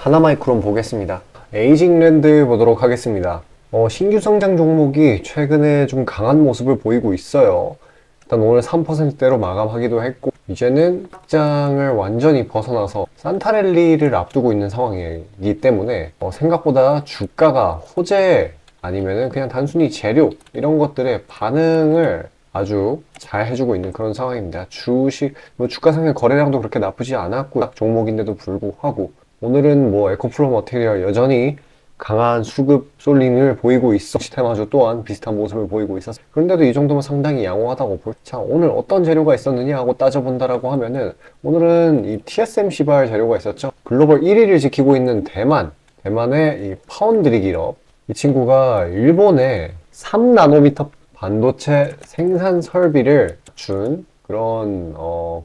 하나마이크론 보겠습니다. 에이징랜드 보도록 하겠습니다. 신규 성장 종목이 최근에 좀 강한 모습을 보이고 있어요. 일단 오늘 3%대로 마감하기도 했고, 이제는 확장을 완전히 벗어나서 산타랠리를 앞두고 있는 상황이기 때문에 생각보다 주가가 호재 아니면은 그냥 단순히 재료 이런 것들의 반응을 아주 잘 해주고 있는 그런 상황입니다. 주가 상승 거래량도 그렇게 나쁘지 않았고, 종목인데도 불구하고 오늘은 에코플로 머티리얼 여전히 강한 수급 쏠림을 보이고 있어. 시스템아주 또한 비슷한 모습을 보이고 있었어. 그런데도 이 정도면 상당히 양호하다고 자, 오늘 어떤 재료가 있었느냐 하고 따져본다라고 하면은 오늘은 이 TSMC발 재료가 있었죠. 글로벌 1위를 지키고 있는 대만의 이 파운드리 기업. 이 친구가 일본에 3나노미터 반도체 생산 설비를 준 그런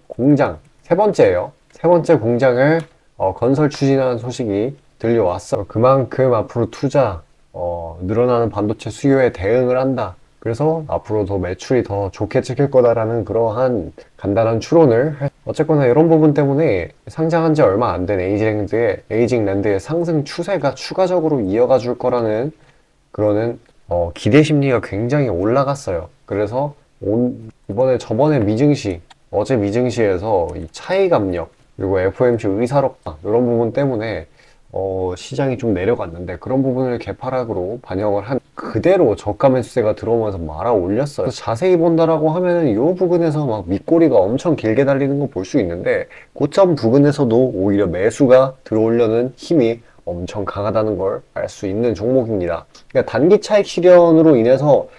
공장 세 번째예요. 세 번째 공장을 건설 추진하는 소식이 들려왔어. 그만큼 앞으로 늘어나는 반도체 수요에 대응을 한다. 그래서 앞으로 더 매출이 더 좋게 찍힐 거다라는 그러한 간단한 추론을 어쨌거나 이런 부분 때문에 상장한 지 얼마 안 된 에이징랜드의 상승 추세가 추가적으로 이어가 줄 거라는 그러는 기대 심리가 굉장히 올라갔어요. 그래서 저번에 어제 미증시에서 이 차이 감력 그리고 FOMC 의사록파 이런 부분 때문에 시장이 좀 내려갔는데 그런 부분을 개파락으로 반영을 한 그대로 저가 매수세가 들어오면서 말아 올렸어요. 자세히 본다라고 하면은 이 부분에서 막 밑꼬리가 엄청 길게 달리는 거 볼 수 있는데 고점 부분에서도 오히려 매수가 들어오려는 힘이 엄청 강하다는 걸 알 수 있는 종목입니다. 그러니까 단기 차익 실현으로 인해서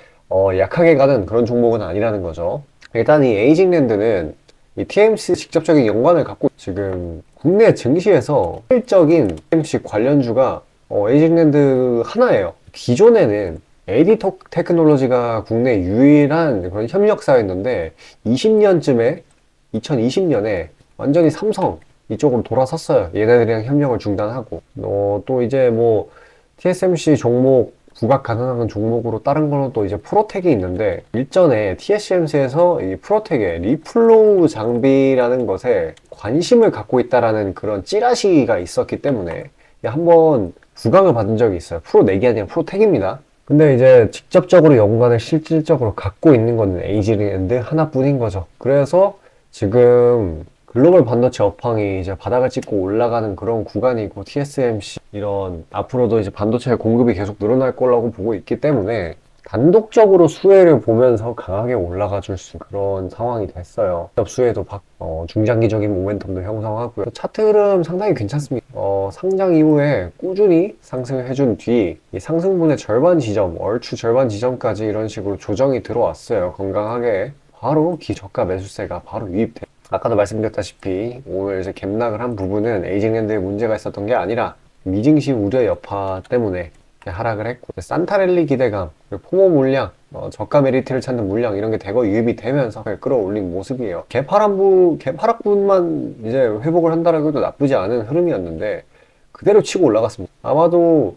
약하게 가는 그런 종목은 아니라는 거죠. 일단 이 에이징랜드는 이 TMC 직접적인 연관을 갖고 지금 국내 증시에서 실적인 TMC 관련주가 에이징랜드 하나예요. 기존에는 AD 테크놀로지가 국내 유일한 그런 협력사였는데 2020년에 완전히 삼성 이쪽으로 돌아섰어요. 얘네들이랑 협력을 중단하고 또 이제 TSMC 종목 부각 가능한 종목으로 다른 거는 또 이제 프로텍이 있는데 일전에 TSMC에서 이 프로텍의 리플로우 장비라는 것에 관심을 갖고 있다라는 그런 찌라시가 있었기 때문에 한번 부각을 받은 적이 있어요. 프로넥이 아니라 프로텍입니다. 근데 이제 직접적으로 연관을 실질적으로 갖고 있는 거는 에이징랜드 하나뿐인 거죠. 그래서 지금 글로벌 반도체 업황이 이제 바닥을 찍고 올라가는 그런 구간이고 TSMC 이런 앞으로도 이제 반도체 공급이 계속 늘어날 거라고 보고 있기 때문에 단독적으로 수혜를 보면서 강하게 올라가 줄 수 그런 상황이 됐어요. 수혜도 중장기적인 모멘텀도 형성하고요. 차트 흐름 상당히 괜찮습니다. 상장 이후에 꾸준히 상승을 해준 뒤 이 상승분의 절반 지점, 얼추 절반 지점까지 이런 식으로 조정이 들어왔어요. 건강하게 바로 기저가 매수세가 바로 유입돼요. 아까도 말씀드렸다시피 오늘 이제 갭락을 한 부분은 에이징랜드에 문제가 있었던 게 아니라 미증시 우려 여파 때문에 하락을 했고 산타랠리 기대감, 포모 물량, 저가 메리트를 찾는 물량 이런 게 대거 유입이 되면서 끌어올린 모습이에요. 개파락분만 이제 회복을 한다라고 해도 나쁘지 않은 흐름이었는데 그대로 치고 올라갔습니다. 아마도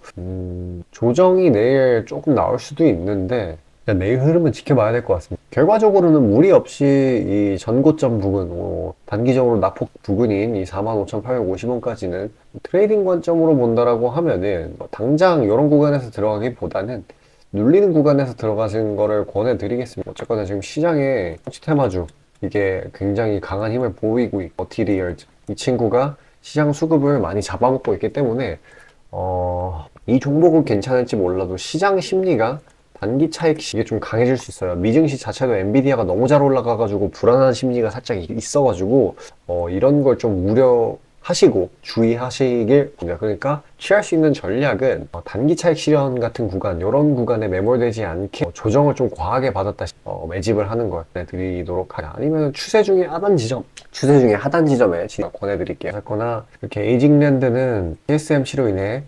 조정이 내일 조금 나올 수도 있는데 내일 흐름은 지켜봐야 될 것 같습니다. 결과적으로는 무리 없이 이 전고점 부근, 단기적으로 낙폭 부근인 이 45,850원까지는 트레이딩 관점으로 본다라고 하면은 당장 이런 구간에서 들어가기보다는 눌리는 구간에서 들어가시는 거를 권해드리겠습니다. 어쨌거나 지금 시장에 시스템아주 이게 굉장히 강한 힘을 보이고 있고 머티리얼즈 이 친구가 시장 수급을 많이 잡아먹고 있기 때문에 이 종목은 괜찮을지 몰라도 시장 심리가 단기 차익 이게 좀 강해질 수 있어요. 미증시 자체도 엔비디아가 너무 잘 올라가가지고 불안한 심리가 살짝 있어가지고 이런 걸 좀 우려하시고 주의하시길 바랍니다. 그러니까 취할 수 있는 전략은 단기 차익 실현 같은 구간 이런 구간에 매몰되지 않게 조정을 좀 과하게 받았다 매집을 하는 걸 권해드리도록 하자. 아니면 추세 중에 하단 지점에 권해드릴게요. 어쨌거나 이렇게 에이징랜드는 TSMC로 인해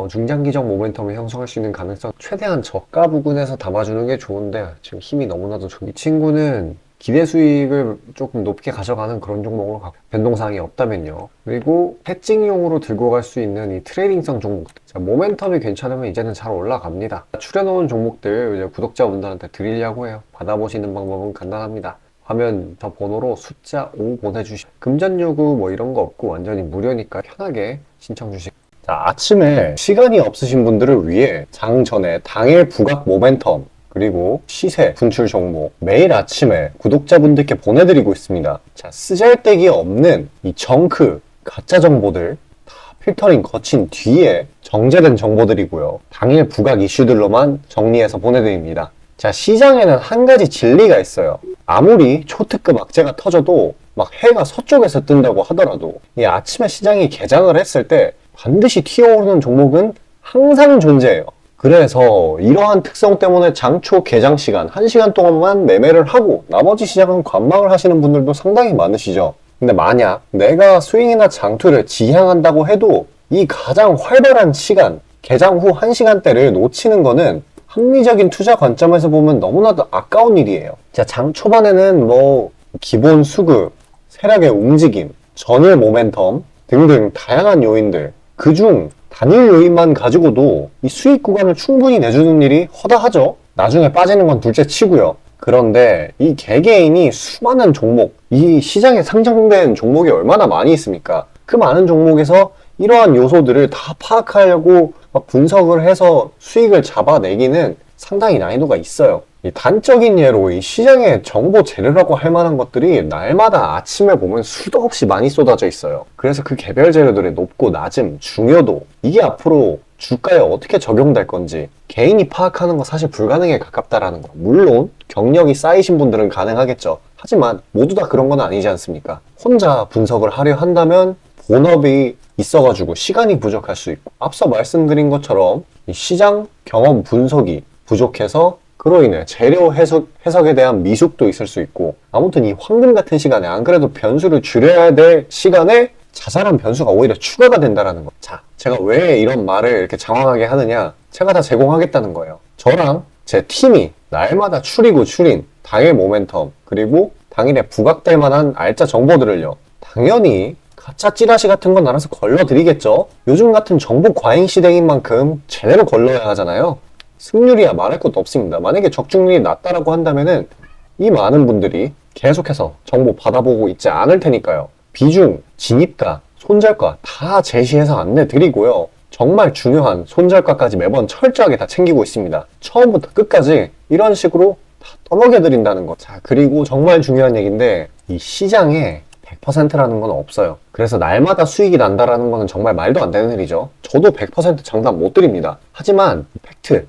중장기적 모멘텀을 형성할 수 있는 가능성 최대한 저가 부근에서 담아주는 게 좋은데 지금 힘이 너무나도 이 친구는 기대 수익을 조금 높게 가져가는 그런 종목으로 변동사항이 없다면요. 그리고 해칭용으로 들고 갈 수 있는 이 트레이딩성 종목들 모멘텀이 괜찮으면 이제는 잘 올라갑니다. 추려놓은 종목들 이제 구독자분들한테 드리려고 해요. 받아보시는 방법은 간단합니다. 화면 저 번호로 숫자 5 보내주시면 금전 요구 이런 거 없고 완전히 무료니까 편하게 신청 주시고 자, 아침에 시간이 없으신 분들을 위해 장 전에 당일 부각 모멘텀 그리고 시세, 분출 종목 매일 아침에 구독자분들께 보내드리고 있습니다. 자, 쓰잘데기 없는 이 정크, 가짜 정보들 다 필터링 거친 뒤에 정제된 정보들이고요. 당일 부각 이슈들로만 정리해서 보내드립니다. 자, 시장에는 한 가지 진리가 있어요. 아무리 초특급 악재가 터져도 막 해가 서쪽에서 뜬다고 하더라도 이 아침에 시장이 개장을 했을 때 반드시 튀어오르는 종목은 항상 존재해요. 그래서 이러한 특성 때문에 장초 개장 시간 1시간 동안만 매매를 하고 나머지 시장은 관망을 하시는 분들도 상당히 많으시죠. 근데 만약 내가 스윙이나 장투를 지향한다고 해도 이 가장 활발한 시간, 개장 후 1시간대를 놓치는 거는 합리적인 투자 관점에서 보면 너무나도 아까운 일이에요. 자, 장 초반에는 뭐 기본 수급, 세력의 움직임, 전일 모멘텀 등등 다양한 요인들, 그중 단일 요인만 가지고도 이 수익 구간을 충분히 내주는 일이 허다하죠. 나중에 빠지는 건 둘째 치고요. 그런데 이 개개인이 수많은 종목, 이 시장에 상장된 종목이 얼마나 많이 있습니까? 그 많은 종목에서 이러한 요소들을 다 파악하려고 막 분석을 해서 수익을 잡아내기는 상당히 난이도가 있어요. 이 단적인 예로 이 시장의 정보 재료라고 할 만한 것들이 날마다 아침에 보면 수도 없이 많이 쏟아져 있어요. 그래서 그 개별 재료들의 높고 낮음, 중요도 이게 앞으로 주가에 어떻게 적용될 건지 개인이 파악하는 거 사실 불가능에 가깝다라는 거. 물론 경력이 쌓이신 분들은 가능하겠죠. 하지만 모두 다 그런 건 아니지 않습니까? 혼자 분석을 하려 한다면 본업이 있어가지고 시간이 부족할 수 있고 앞서 말씀드린 것처럼 이 시장 경험 분석이 부족해서 그로 인해 재료 해석에 대한 미숙도 있을 수 있고 아무튼 이 황금 같은 시간에 안 그래도 변수를 줄여야 될 시간에 자잘한 변수가 오히려 추가가 된다는 거. 자, 제가 왜 이런 말을 이렇게 장황하게 하느냐? 제가 다 제공하겠다는 거예요. 저랑 제 팀이 날마다 추리고 추린 당일 모멘텀 그리고 당일에 부각될 만한 알짜 정보들을요. 당연히 가짜 찌라시 같은 건 알아서 걸러드리겠죠. 요즘 같은 정보 과잉 시대인 만큼 제대로 걸러야 하잖아요. 승률이야 말할 것도 없습니다. 만약에 적중률이 낮다라고 한다면은 이 많은 분들이 계속해서 정보 받아보고 있지 않을 테니까요. 비중, 진입가, 손절가 다 제시해서 안내드리고요. 정말 중요한 손절가까지 매번 철저하게 다 챙기고 있습니다. 처음부터 끝까지 이런 식으로 다 떠먹여드린다는 거. 자, 그리고 정말 중요한 얘기인데 이 시장에 100%라는 건 없어요. 그래서 날마다 수익이 난다라는 거는 정말 말도 안 되는 일이죠. 저도 100% 장담 못 드립니다. 하지만 팩트를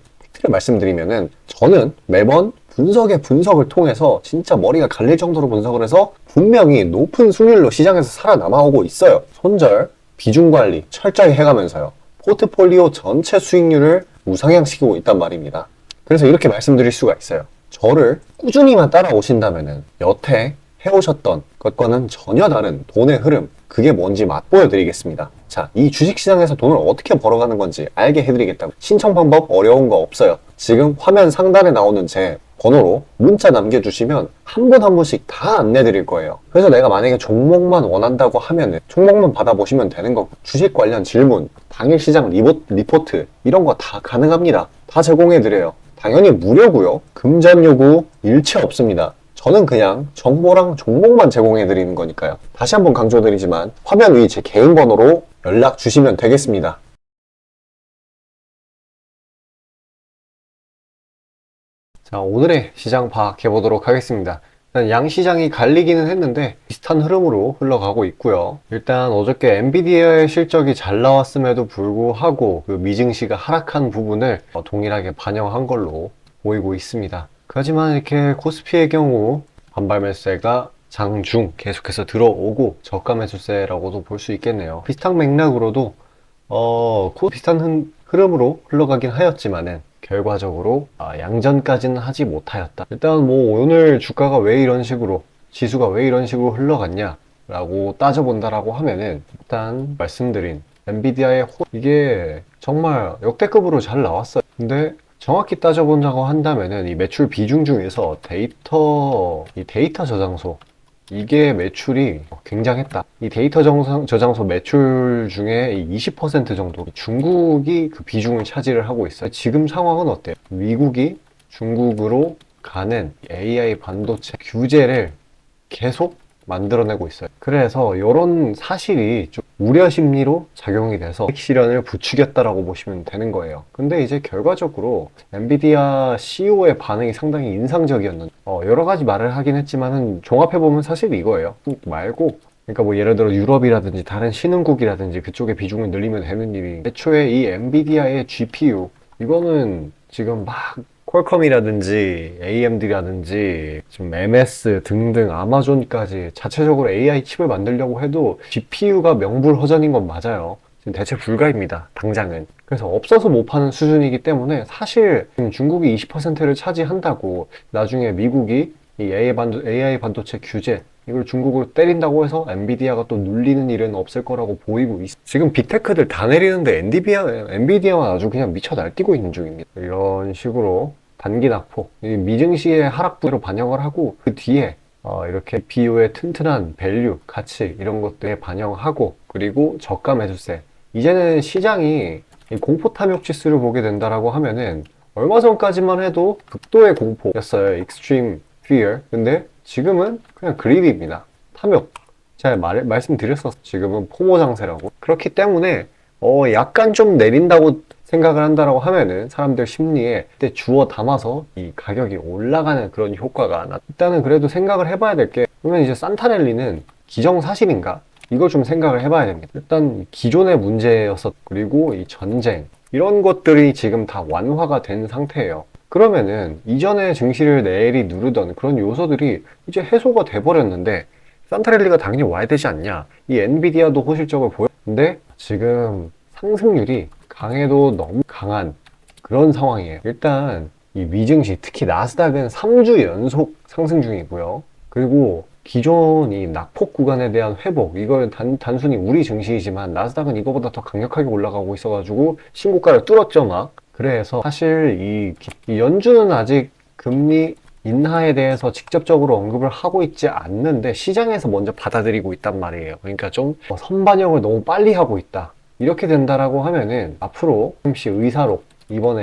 말씀드리면은 저는 매번 분석을 통해서 진짜 머리가 갈릴 정도로 분석을 해서 분명히 높은 수익률로 시장에서 살아남아오고 있어요. 손절, 비중 관리 철저히 해가면서요. 포트폴리오 전체 수익률을 우상향시키고 있단 말입니다. 그래서 이렇게 말씀드릴 수가 있어요. 저를 꾸준히만 따라오신다면은 여태 해오셨던 것과는 전혀 다른 돈의 흐름, 그게 뭔지 맛보여 드리겠습니다. 자, 이 주식시장에서 돈을 어떻게 벌어가는 건지 알게 해드리겠다고. 신청 방법 어려운 거 없어요. 지금 화면 상단에 나오는 제 번호로 문자 남겨주시면 한 분 한 분씩 다 안내드릴 거예요. 그래서 내가 만약에 종목만 원한다고 하면 종목만 받아보시면 되는 거고 주식 관련 질문, 당일 시장 리포트 이런 거 다 가능합니다. 다 제공해드려요. 당연히 무료고요. 금전 요구 일체 없습니다. 저는 그냥 정보랑 종목만 제공해 드리는 거니까요. 다시 한번 강조드리지만 화면 위 제 개인 번호로 연락 주시면 되겠습니다. 자, 오늘의 시장 파악해 보도록 하겠습니다. 일단 양시장이 갈리기는 했는데 비슷한 흐름으로 흘러가고 있고요. 일단 어저께 엔비디아의 실적이 잘 나왔음에도 불구하고 그 미증시가 하락한 부분을 동일하게 반영한 걸로 보이고 있습니다. 하지만 이렇게 코스피의 경우 반발 매수세가 장중 계속해서 들어오고 저가 매수세라고도 볼 수 있겠네요. 비슷한 맥락으로도 비슷한 흐름으로 흘러가긴 하였지만은 결과적으로 양전까지는 하지 못하였다. 일단 뭐 오늘 주가가 왜 이런 식으로 지수가 왜 이런 식으로 흘러갔냐 라고 따져본다라고 하면은 일단 말씀드린 엔비디아의 이게 정말 역대급으로 잘 나왔어요. 근데 정확히 따져본다고 한다면은 이 매출 비중 중에서 이 데이터 저장소 이게 매출이 굉장했다. 이 데이터 저장소 매출 중에 20% 정도 중국이 그 비중을 차지를 하고 있어요. 지금 상황은 어때요? 미국이 중국으로 가는 AI 반도체 규제를 계속 만들어내고 있어요. 그래서 이런 사실이 좀 우려 심리로 작용이 돼서 실현을 부추겼다라고 보시면 되는 거예요. 근데 이제 결과적으로 엔비디아 CEO의 반응이 상당히 인상적이었는데 여러 가지 말을 하긴 했지만은 종합해보면 사실 이거예요. 말고 그러니까 뭐 예를 들어 유럽이라든지 다른 신흥국이라든지 그쪽에 비중을 늘리면 되는 일이 애초에 이 엔비디아의 GPU 이거는 지금 막 퀄컴이라든지 AMD라든지 지금 MS 등등 아마존까지 자체적으로 AI 칩을 만들려고 해도 GPU가 명불허전인 건 맞아요. 지금 대체 불가입니다. 당장은. 그래서 없어서 못 파는 수준이기 때문에 사실 지금 중국이 20%를 차지한다고 나중에 미국이 이 AI 반도체 규제 이걸 중국을 때린다고 해서 엔비디아가 또 눌리는 일은 없을 거라고 보이고 있어. 지금 빅테크들 다 내리는데 엔비디아만 아주 그냥 미쳐 날뛰고 있는 중입니다. 이런 식으로 단기 낙폭, 이 미증시의 하락부로 반영을 하고 그 뒤에 이렇게 BO의 튼튼한 밸류, 가치 이런 것들에 반영하고 그리고 저가 매수세. 이제는 시장이 이 공포 탐욕 지수를 보게 된다라고 하면은 얼마 전까지만 해도 극도의 공포였어요. Extreme Fear. 근데 지금은 그냥 그리드입니다. 탐욕. 제가 말씀드렸었어요. 지금은 포모 장세라고. 그렇기 때문에 약간 좀 내린다고 생각을 한다라고 하면은 사람들 심리에 그때 주워 담아서 이 가격이 올라가는 그런 효과가 일단은 그래도 생각을 해봐야 될 게 그러면 이제 산타랠리는 기정사실인가? 이걸 좀 생각을 해봐야 됩니다. 일단 기존의 문제였었 그리고 이 전쟁 이런 것들이 지금 다 완화가 된 상태예요. 그러면은 이전에 증시를 내리 누르던 그런 요소들이 이제 해소가 돼버렸는데 산타랠리가 당연히 와야 되지 않냐. 이 엔비디아도 호실적을 보였는데 지금 상승률이 강해도 너무 강한 그런 상황이에요. 일단 이 미증시 특히 나스닥은 3주 연속 상승 중이고요. 그리고 기존 이 낙폭 구간에 대한 회복 이걸 단순히 우리 증시이지만 나스닥은 이거보다 더 강력하게 올라가고 있어가지고 신고가를 뚫었죠 막. 그래서 사실 이 연준은 아직 금리 인하에 대해서 직접적으로 언급을 하고 있지 않는데 시장에서 먼저 받아들이고 있단 말이에요. 그러니까 좀 선반영을 너무 빨리 하고 있다. 이렇게 된다라고 하면은 앞으로 FOMC 의사록 이번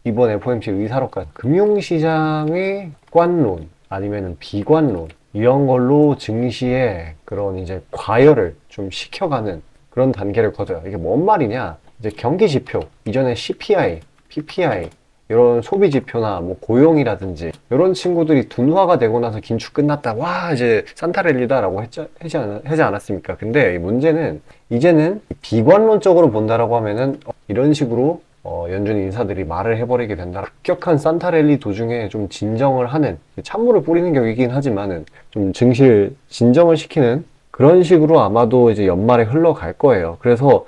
FOMC 의사록까지 금융시장의 관론 아니면은 비관론 이런 걸로 증시의 그런 이제 과열을 좀 시켜가는 그런 단계를 거둬요. 이게 뭔 말이냐? 이제 경기 지표 이전에 CPI, PPI 이런 소비 지표나 뭐 고용이라든지 이런 친구들이 둔화가 되고 나서 긴축 끝났다. 와 이제 산타랠리다라고 하지 않았습니까? 근데 이 문제는 이제는 비관론적으로 본다라고 하면은 이런 식으로 연준 인사들이 말을 해버리게 된다. 급격한 산타랠리 도중에 좀 진정을 하는 찬물을 뿌리는 격이긴 하지만은 좀 증시를 진정을 시키는 그런 식으로 아마도 이제 연말에 흘러갈 거예요. 그래서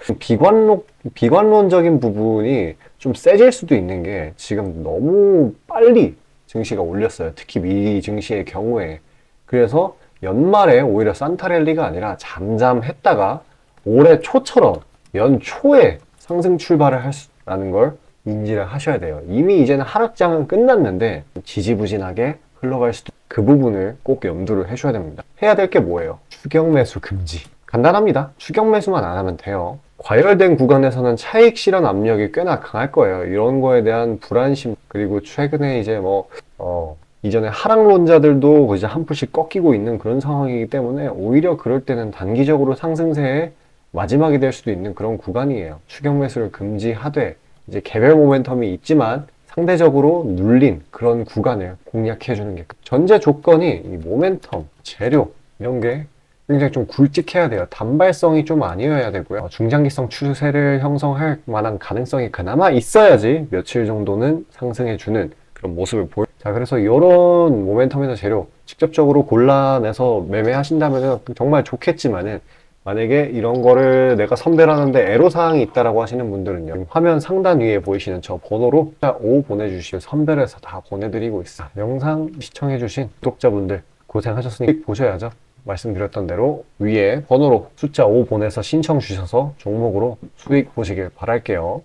비관론적인 부분이 좀 세질 수도 있는 게 지금 너무 빨리 증시가 올렸어요. 특히 미 증시의 경우에. 그래서 연말에 오히려 산타랠리가 아니라 잠잠했다가 올해 초처럼 연초에 상승 출발을 라는 걸 인지를 하셔야 돼요. 이미 이제는 하락장은 끝났는데 지지부진하게 흘러갈 수도 그 부분을 꼭 염두를 해줘야 됩니다. 해야 될 게 뭐예요? 추격 매수 금지. 간단합니다. 추격 매수만 안 하면 돼요. 과열된 구간에서는 차익 실현 압력이 꽤나 강할 거예요. 이런 거에 대한 불안심 그리고 최근에 이제 이전에 하락론자들도 이제 한 푼씩 꺾이고 있는 그런 상황이기 때문에 오히려 그럴 때는 단기적으로 상승세의 마지막이 될 수도 있는 그런 구간이에요. 추격 매수를 금지하되 이제 개별 모멘텀이 있지만 상대적으로 눌린 그런 구간을 공략해주는 게 전제 조건이 이 모멘텀, 재료 이런 게 굉장히 좀 굵직해야 돼요. 단발성이 좀 아니어야 되고요. 중장기성 추세를 형성할 만한 가능성이 그나마 있어야지 며칠 정도는 상승해주는 그런 모습을 자, 그래서 이런 모멘텀이나 재료 직접적으로 골라내서 매매하신다면 정말 좋겠지만은 만약에 이런 거를 내가 선별을 하는데 애로사항이 있다라고 하시는 분들은요. 화면 상단 위에 보이시는 저 번호로 숫자 5 보내주시면 선별해서 다 보내드리고 있어요. 영상 시청해주신 구독자분들 고생하셨으니 보셔야죠. 말씀드렸던 대로 위에 번호로 숫자 5 보내서 신청 주셔서 종목으로 수익 보시길 바랄게요.